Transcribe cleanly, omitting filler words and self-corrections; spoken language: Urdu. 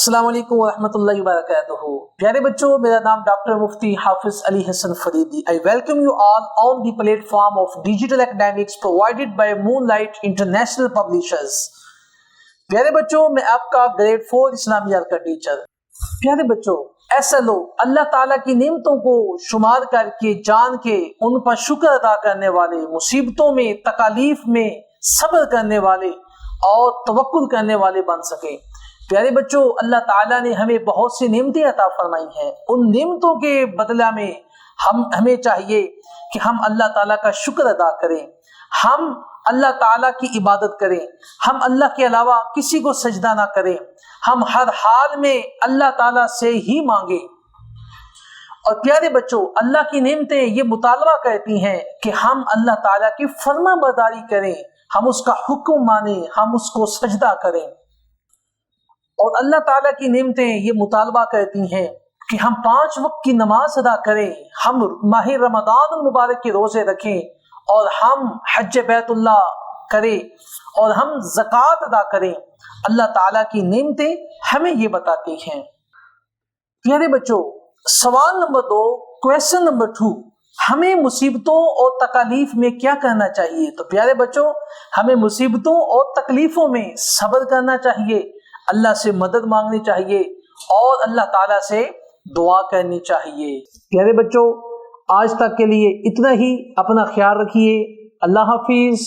السلام علیکم ورحمۃ اللہ وبرکاتہ. پیارے بچوں، میرا نام ڈاکٹر مفتی حافظ علی حسن Faridi. I welcome you all on the platform of digital academics provided by Moonlight International Publishers. پیارے بچوں، میں آپ کا گریڈ 4 اسلامیات کا ٹیچر. پیارے بچوں، ایسا لوگ اللہ تعالیٰ کی نعمتوں کو شمار کر کے جان کے ان پر شکر ادا کرنے والے، مصیبتوں میں تکالیف میں صبر کرنے والے اور توکل کرنے والے بن سکیں. پیارے بچوں، اللہ تعالیٰ نے ہمیں بہت سی نعمتیں عطا فرمائی ہیں. ان نعمتوں کے بدلہ میں ہمیں چاہیے کہ ہم اللہ تعالیٰ کا شکر ادا کریں، ہم اللہ تعالیٰ کی عبادت کریں، ہم اللہ کے علاوہ کسی کو سجدہ نہ کریں، ہم ہر حال میں اللہ تعالیٰ سے ہی مانگیں. اور پیارے بچوں، اللہ کی نعمتیں یہ مطالبہ کرتی ہیں کہ ہم اللہ تعالیٰ کی فرما برداری کریں، ہم اس کا حکم مانیں، ہم اس کو سجدہ کریں. اور اللہ تعالیٰ کی نعمتیں یہ مطالبہ کرتی ہیں کہ ہم 5 وقت کی نماز ادا کریں، ہم ماہ رمضان المبارک کے روزے رکھیں، اور ہم حج بیت اللہ کریں، اور ہم زکوٰۃ ادا کریں. اللہ تعالیٰ کی نعمتیں ہمیں یہ بتاتی ہیں. پیارے بچوں، سوال نمبر 2، کویسچن نمبر 2، ہمیں مصیبتوں اور تکالیف میں کیا کرنا چاہیے؟ تو پیارے بچوں، ہمیں مصیبتوں اور تکلیفوں میں صبر کرنا چاہیے، اللہ سے مدد مانگنی چاہیے، اور اللہ تعالیٰ سے دعا کرنی چاہیے. پیارے بچوں، آج تک کے لیے اتنا ہی. اپنا خیال رکھیے. اللہ حافظ.